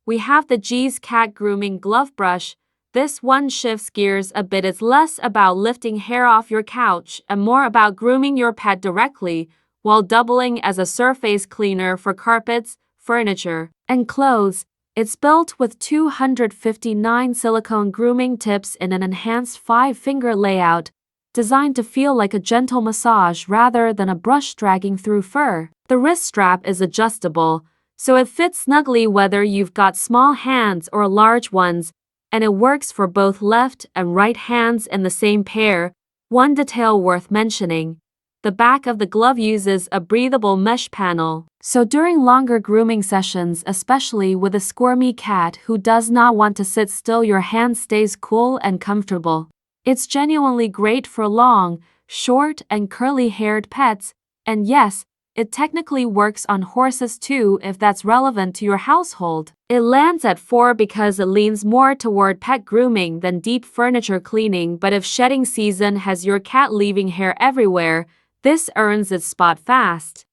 we have the GJEASE Cat Grooming Glove Brush. This one shifts gears a bit. It's less about lifting hair off your couch and more about grooming your pet directly, while doubling as a surface cleaner for carpets, furniture, and clothes. It's built with 259 silicone grooming tips in an enhanced 5-finger layout, designed to feel like a gentle massage rather than a brush dragging through fur. The wrist strap is adjustable, so it fits snugly whether you've got small hands or large ones, and it works for both left and right hands in the same pair. One detail worth mentioning: the back of the glove uses a breathable mesh panel, so during longer grooming sessions, especially with a squirmy cat who does not want to sit still, your hand stays cool and comfortable. It's genuinely great for long, short, and curly-haired pets, and yes, it technically works on horses too if that's relevant to your household. It lands at 4 because it leans more toward pet grooming than deep furniture cleaning, but if shedding season has your cat leaving hair everywhere, this earns its spot fast.